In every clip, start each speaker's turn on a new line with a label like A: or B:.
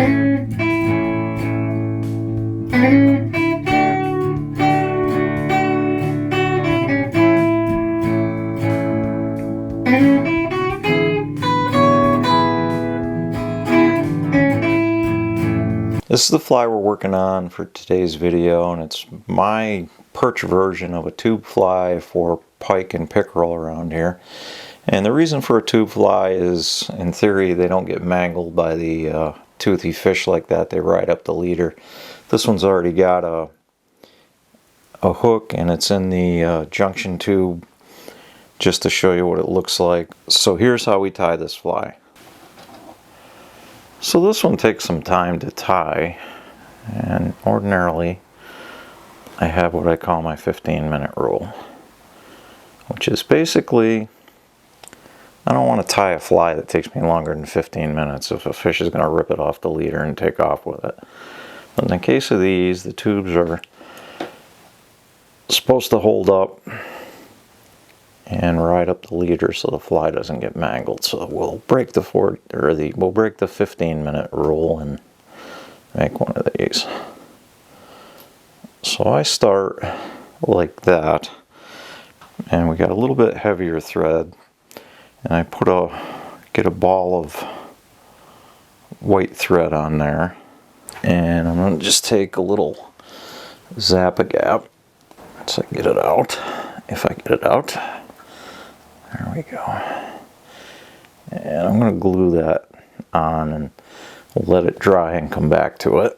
A: This is the fly we're working on for today's video, and it's my perch version of a tube fly for pike and pickerel around here. And the reason for a tube fly is, in theory, they don't get mangled by the toothy fish like that. They ride up the leader. This one's already got a hook, and it's in the junction tube, just to show you what it looks like. So here's how we tie this fly. So this one takes some time to tie, and ordinarily I have what I call my 15-minute rule, which is basically I don't want to tie a fly that takes me longer than 15 minutes if a fish is going to rip it off the leader and take off with it. But in the case of these, the tubes are supposed to hold up and ride up the leader so the fly doesn't get mangled. So we'll break the 15-minute rule and make one of these. So I start like that, and we got a little bit heavier thread, and I get a ball of white thread on there, and I'm going to just take a little zap-a-gap so I can get it out, if I get it out. There we go. And I'm going to glue that on and let it dry and come back to it.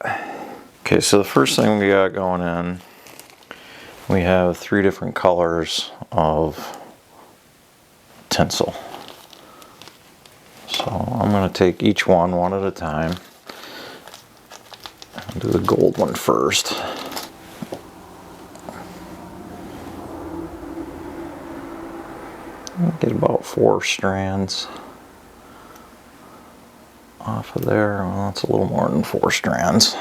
A: Okay, so the first thing we got going in, we have 3 different colors of tinsel. So I'm going to take each one at a time. I'll do the gold one first. Get about 4 strands off of there. Well, that's a little more than 4 strands.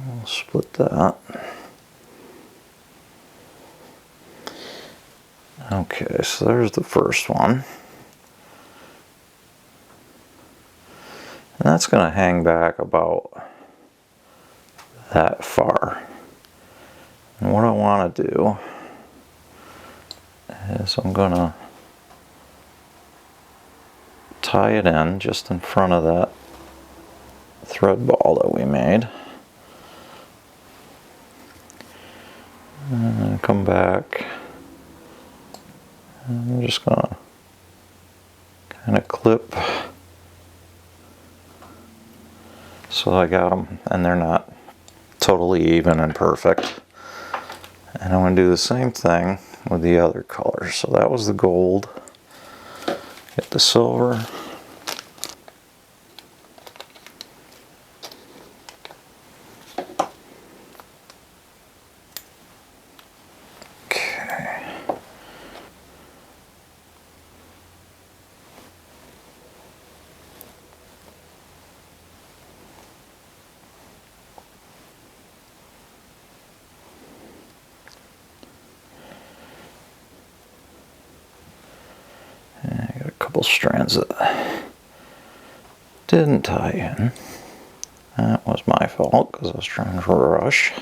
A: We'll split that. Okay, so there's the first one. And that's going to hang back about that far. And what I want to do is I'm going to tie it in just in front of that thread ball that we made. And then come back. And I'm just going to kind of clip so I got them, and they're not totally even and perfect. And I'm going to do the same thing with the other colors. So that was the gold. Get the silver. Okay. Strands that didn't tie in. That was my fault because I was trying to rush.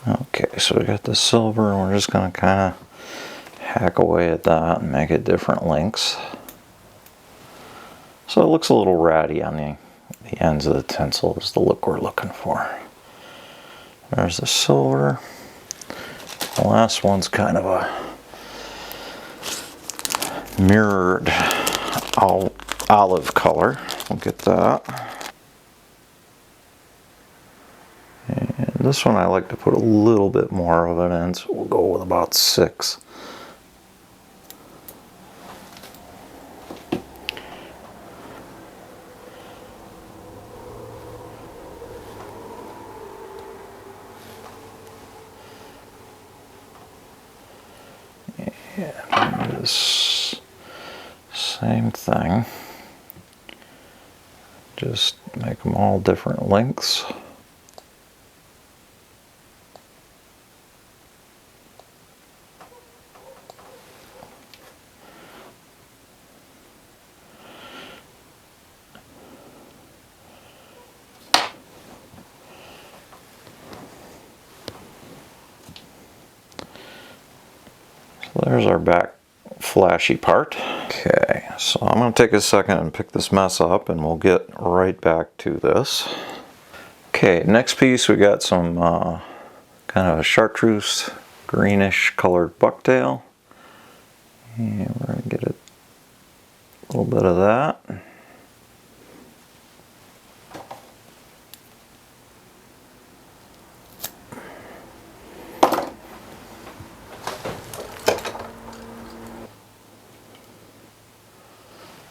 A: Okay, so we got the silver, and we're just going to kind of hack away at that and make it different lengths. So it looks a little ratty on the ends of the tinsel is the look we're looking for. There's the silver. The last one's kind of a mirrored olive color. We'll get that. And this one I like to put a little bit more of it in, so we'll go with about 6. And this same thing, just make them all different lengths. So there's our back flashy part. Okay, so I'm going to take a second and pick this mess up and we'll get right back to this. Okay, next piece we got some kind of a chartreuse greenish colored bucktail. And we're going to get a little bit of that.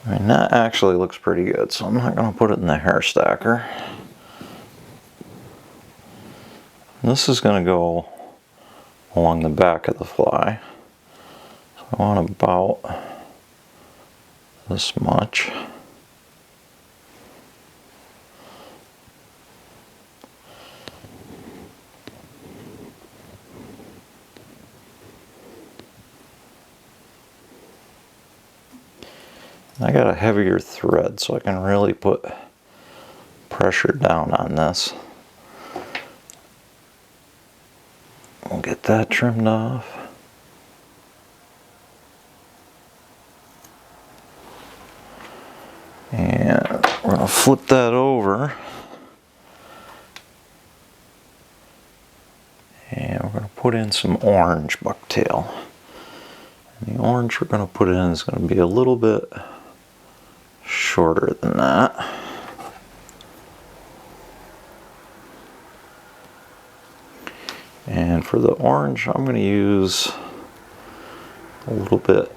A: I mean, that actually looks pretty good, so I'm not going to put it in the hair stacker. This is going to go along the back of the fly. So I want about this much. I got a heavier thread, so I can really put pressure down on this. We'll get that trimmed off. And we're going to flip that over. And we're going to put in some orange bucktail. And the orange we're going to put in is going to be a little bit shorter than that. And for the orange, I'm going to use a little bit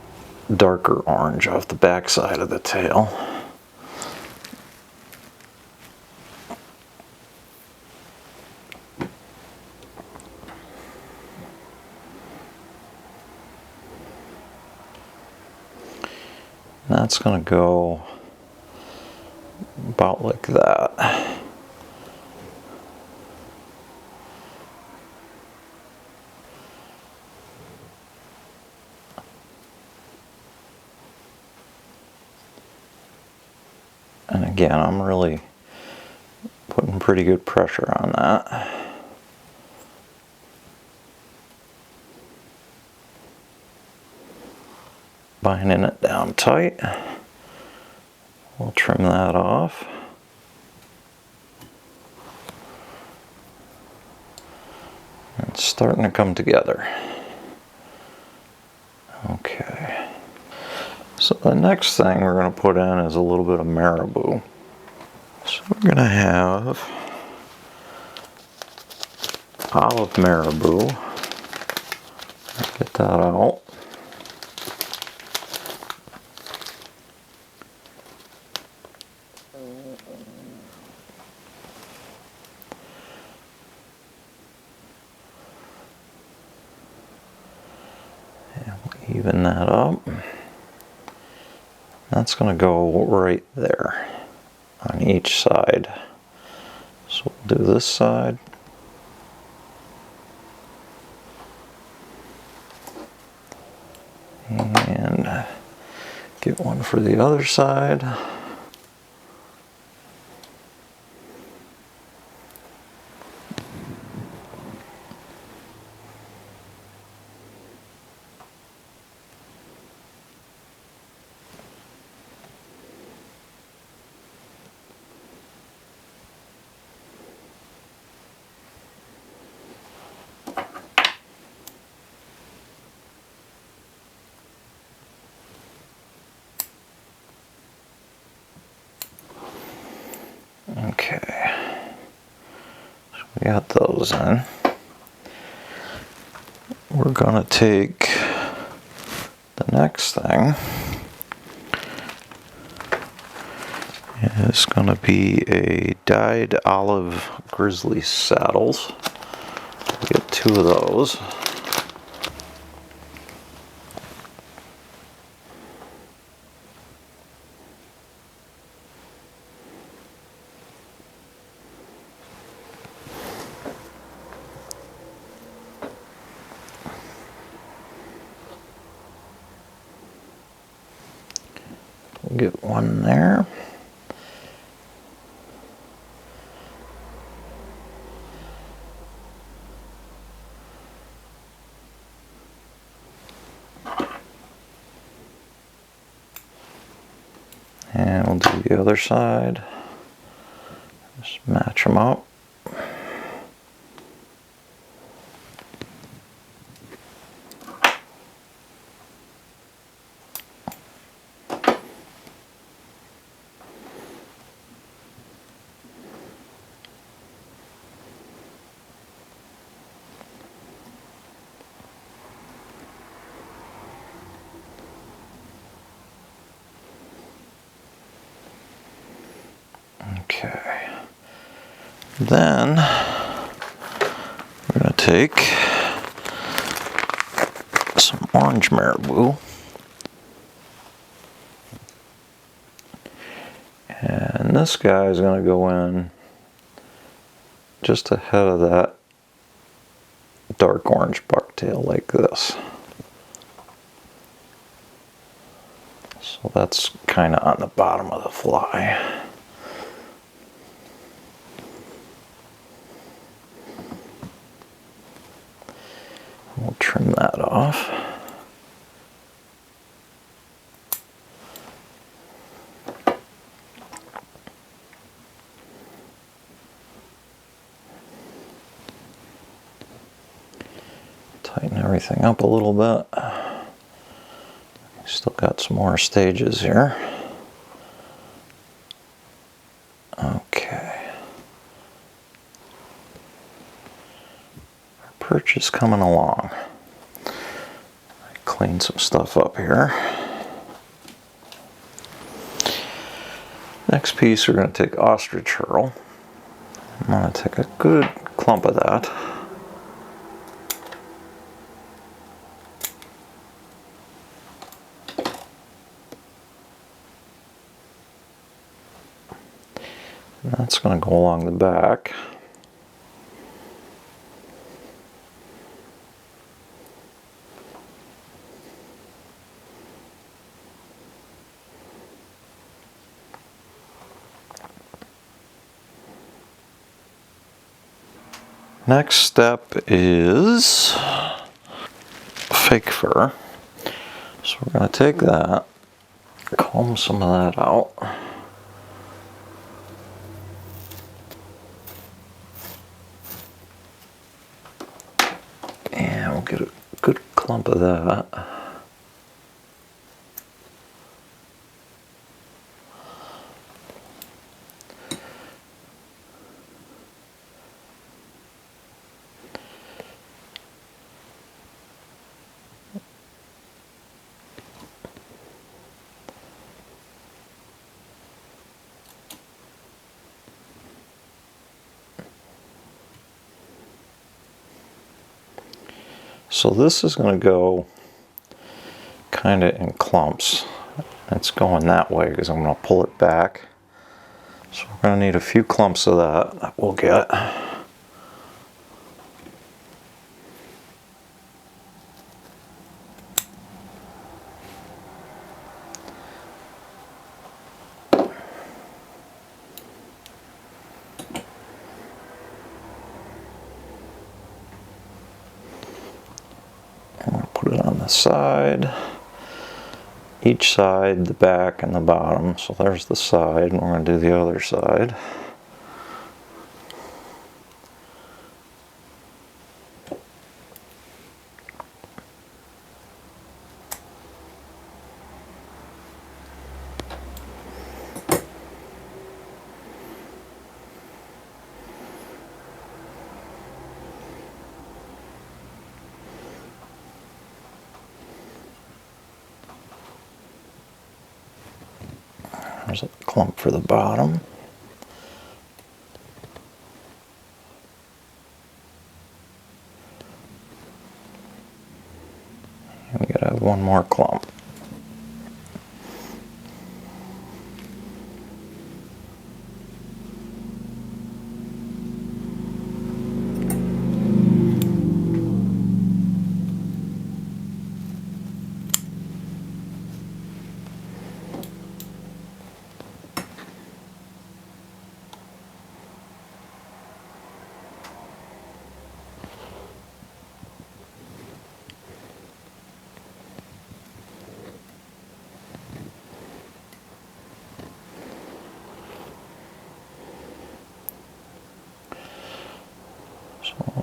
A: darker orange off the back side of the tail. And that's going to go about like that. And again, I'm really putting pretty good pressure on that. Binding it down tight. We'll trim that off. It's starting to come together. Okay. So the next thing we're going to put in is a little bit of Marabu. So we're going to have olive Marabu. Get that out. And we'll even that up. That's going to go right there on each side. So we'll do this side. And get one for the other side. Okay, so we got those in. We're gonna take the next thing. It's gonna be a dyed olive Grizzly saddles. We'll get 2 of those. We'll get one there. And we'll do the other side. Just match them up. Okay. Then we're going to take some orange Marabu and this guy is going to go in just ahead of that dark orange bucktail like this. So that's kind of on the bottom of the fly. We'll trim that off. Tighten everything up a little bit. Still got some more stages here. Okay. Our perch is coming along. Clean some stuff up here. Next piece, we're going to take ostrich herl. I'm going to take a good clump of that. And that's going to go along the back. Next step is fake fur. So we're going to take that, comb some of that out. And we'll get a good clump of that. So this is going to go kind of in clumps. It's going that way because I'm going to pull it back. So we're going to need a few clumps of that we'll get. Put it on the side, each side, the back and the bottom. So there's the side, and we're going to do the other side. There's a clump for the bottom. And we gotta have one more clump.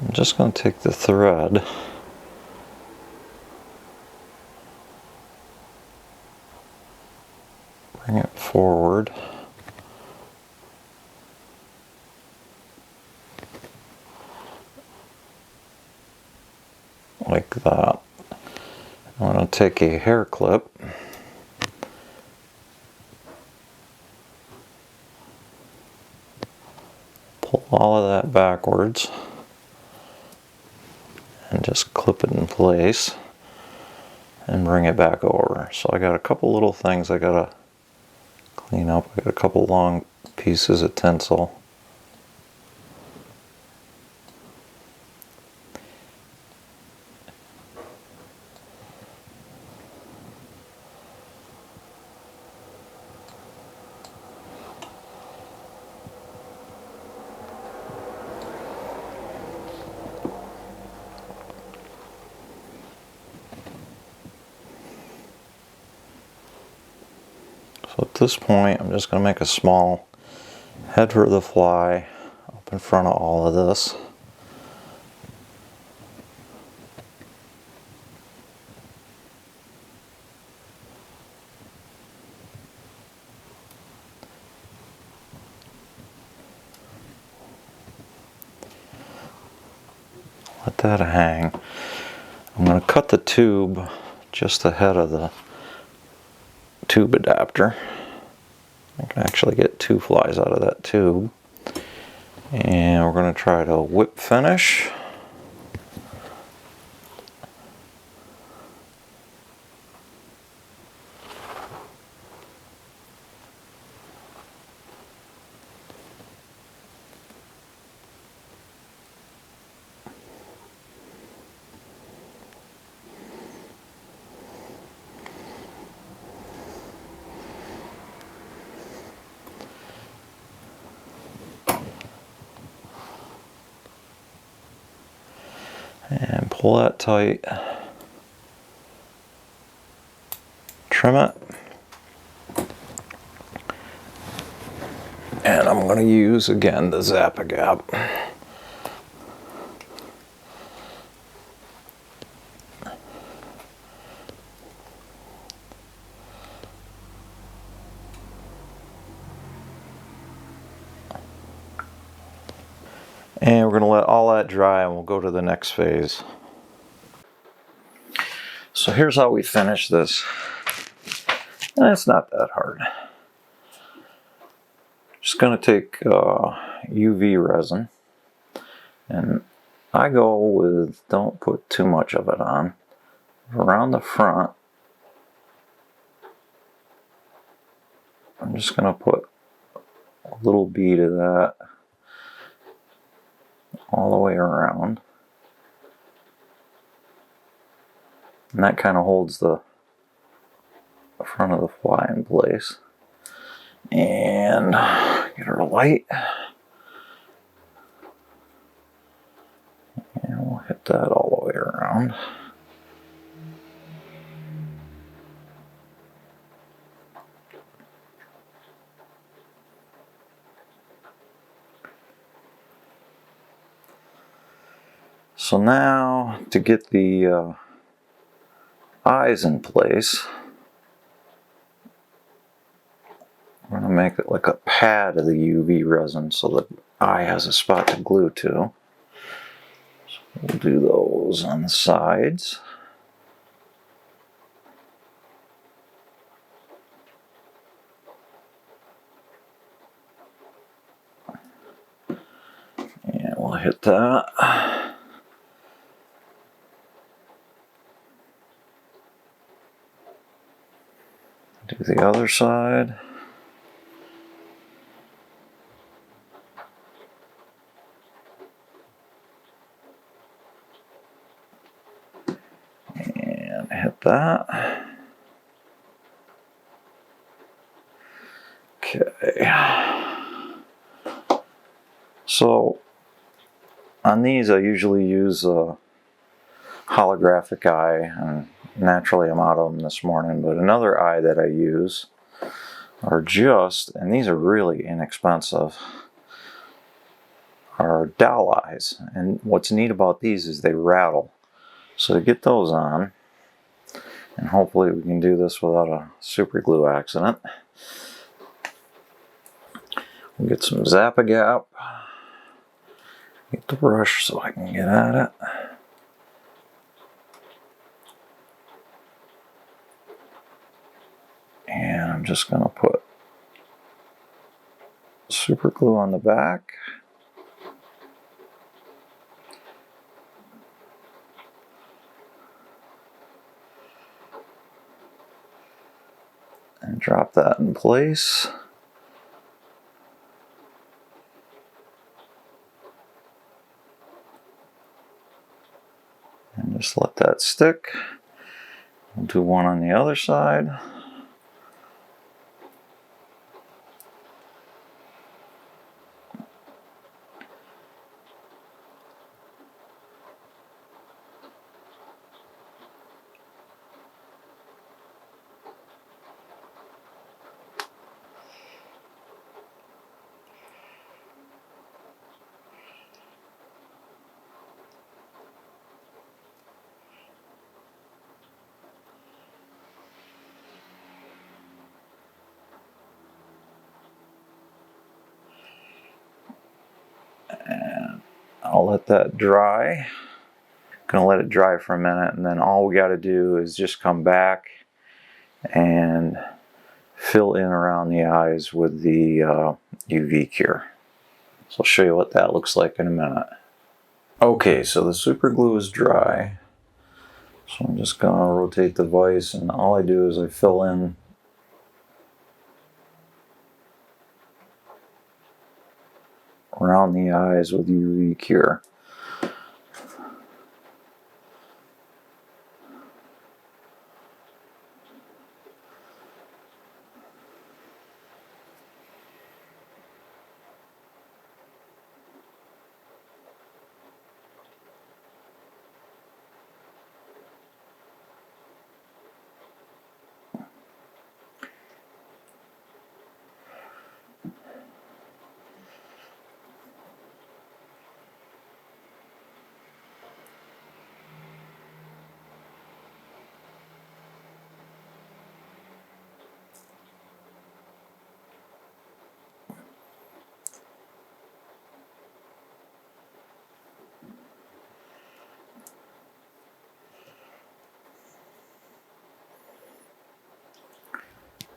A: I'm just going to take the thread, bring it forward, like that. I'm going to take a hair clip, pull all of that backwards, and just clip it in place and bring it back over. So I got a couple little things I gotta clean up. I got a couple long pieces of tinsel. So at this point, I'm just going to make a small head for the fly up in front of all of this. Let that hang. I'm going to cut the tube just ahead of the tube adapter. I can actually get 2 flies out of that tube. And we're going to try to whip finish. And pull that tight, trim it, and I'm going to use again the Zap-A-Gap. And we're going to let all that dry and we'll go to the next phase. So here's how we finish this. And it's not that hard. Just going to take UV resin. And I go with, don't put too much of it on. Around the front, I'm just going to put a little bead of that all the way around, and that kind of holds the front of the fly in place. And get her light, and we'll hit that all the way around. So now, to get the eyes in place, we're going to make it like a pad of the UV resin so the eye has a spot to glue to. So we'll do those on the sides. And we'll hit that. Do the other side. And hit that. Okay. So on these I usually use a holographic eye, and naturally I'm out of them this morning, but another eye that I use are just, and these are really inexpensive, are dowel eyes. And what's neat about these is they rattle. So to get those on, and hopefully we can do this without a super glue accident, we'll get some Zap-A-Gap. Get the brush so I can get at it. And I'm just going to put super glue on the back. And drop that in place. And just let that stick. We'll do one on the other side. And I'll let that dry. Gonna let it dry for a minute, and then all we got to do is just come back and fill in around the eyes with the UV cure. So I'll show you what that looks like in a minute. Okay, so the super glue is dry. So I'm just gonna rotate the vise, and all I do is I fill in around the eyes with UV cure.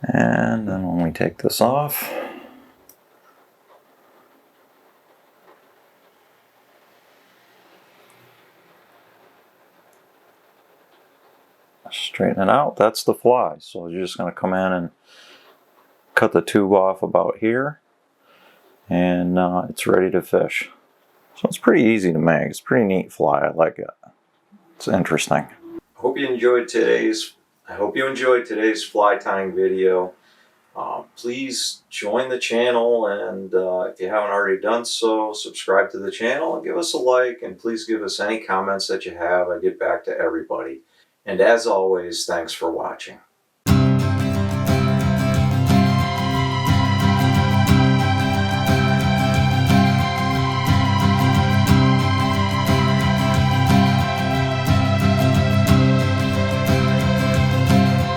A: And then when we take this off, straighten it out. That's the fly. So you're just going to come in and cut the tube off about here, and it's ready to fish. So it's pretty easy to make. It's a pretty neat fly. I like it. It's interesting. I hope you enjoyed today's fly tying video. Please join the channel, and if you haven't already done so, subscribe to the channel and give us a like, and please give us any comments that you have. I get back to everybody. And as always, thanks for watching.